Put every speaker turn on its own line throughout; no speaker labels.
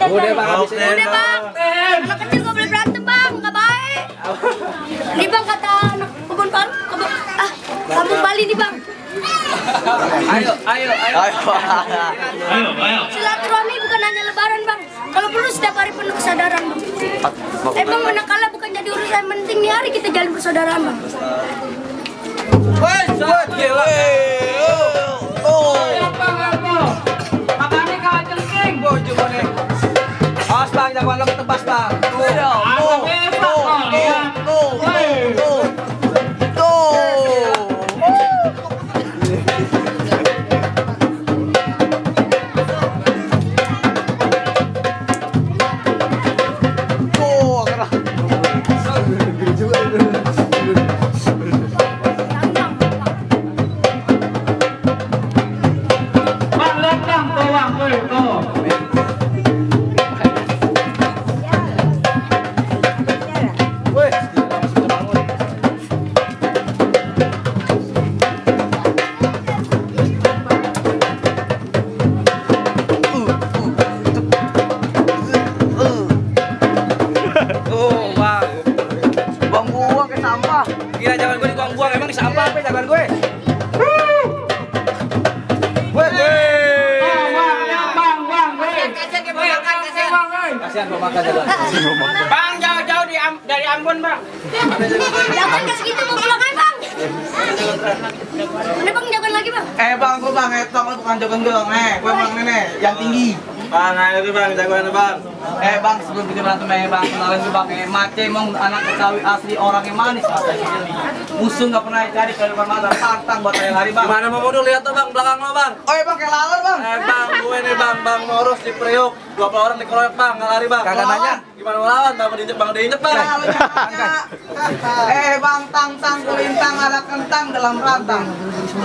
Udah bang,
Udah bang. Anak kecil gak boleh berantem bang, gak baik. Ini bang kata anak kebun kampung Bali nih bang.
Ayo.
Silaturahmi bukan hanya lebaran bang. Kalau perlu setiap hari penuh kesadaran bang. Emang manakala bukan jadi urusan penting nih hari kita jalin persaudaraan bang.
Makanya kau cengking, bojo nih. Awas bang, jangan lo tebas bang. Buang-buang ke sampah. Gila jangan gue dibuang-buang, emang di sampah apa jangan gue? Kasihan gua makan jalan.
Bang, jauh-jauh dari Ambon, Bang.
Jangan kasih gitu mau pulang aja bang. Mana bang jangan lagi bang.
Bang, gue bang, tong lu bukan jogan dong, gue bang nenek yang tinggi.
Bang, ayo tuh bang, jagoan bang.
Bang, sebelum kita berantem bang, kenalin dulu bang, Mace emang anak Betawi asli, orangnya manis musuh nggak pernah cari ke depan mata, tantang buat hari bang.
Gimana mau mundur, lihat tuh bang, belakang lo bang.
Oh bang, kayak laler bang.
Bang, gue nih bang Morus di Priok, 20 orang dikeroyok bang, nggak lari bang.
Kagak nanya.
Gimana mau lawan, bang diinjek bang.
Bang, tang kulintang ada kentang dalam rantang.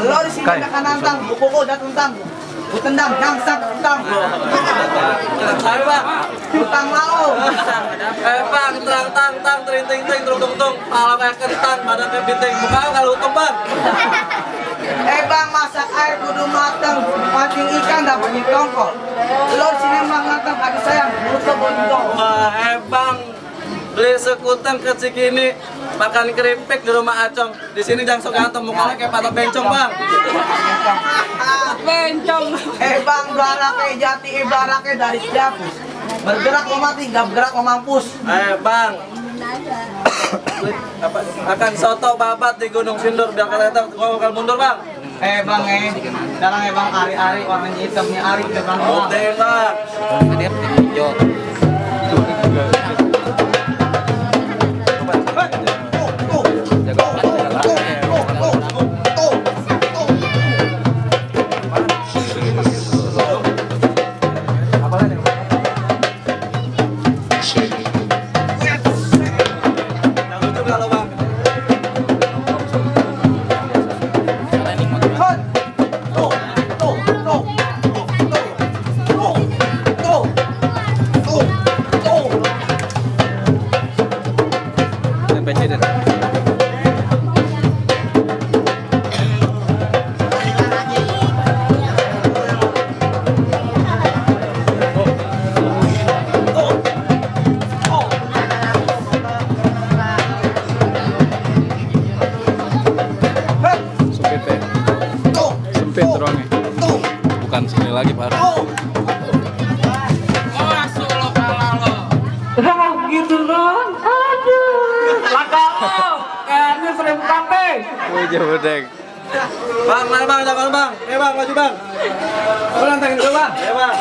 Lo di sini ada nantang, buku udah tentang. Gue tendang, nyangsak tentang.
Ayo bang.
Tentang mau.
Bang, tang, tering, tung, pala kayak kentang, badan kayak bintik, muka kalau utuh bang.
Bang, masak air kudu matang, pancing ikan dapat tongkol. Lo di sini emang matang, aduh sayang, mulut lo bondong.
Wah, bang, beli sekutang ke Cikini, makan keripik di rumah Acong. Di sini jangan sok ganteng, mukanya kayak patok bencong bang.
Bencong.
Bang, baraknya jati, baraknya dari Ciapus. Bergerak lo mati, gak bergerak lo mampus.
Bang, akan soto babat di Gunung Sindur biar kalian gua bakal mundur bang.
Bang, sekarang bang ari-ari warnanya hitamnya ari ke bang.
Oke bang.
Sempit ruangnya. Bukan sini lagi parah.
Masuk lo pala lo. Gitu dong. Aduh. Laka lo. Kayaknya 1000 kambing.
Wajah bedeng.
Bang, mana bang, jangan bang. Bang, maju bang. Apa nantangin gue bang? Ya bang.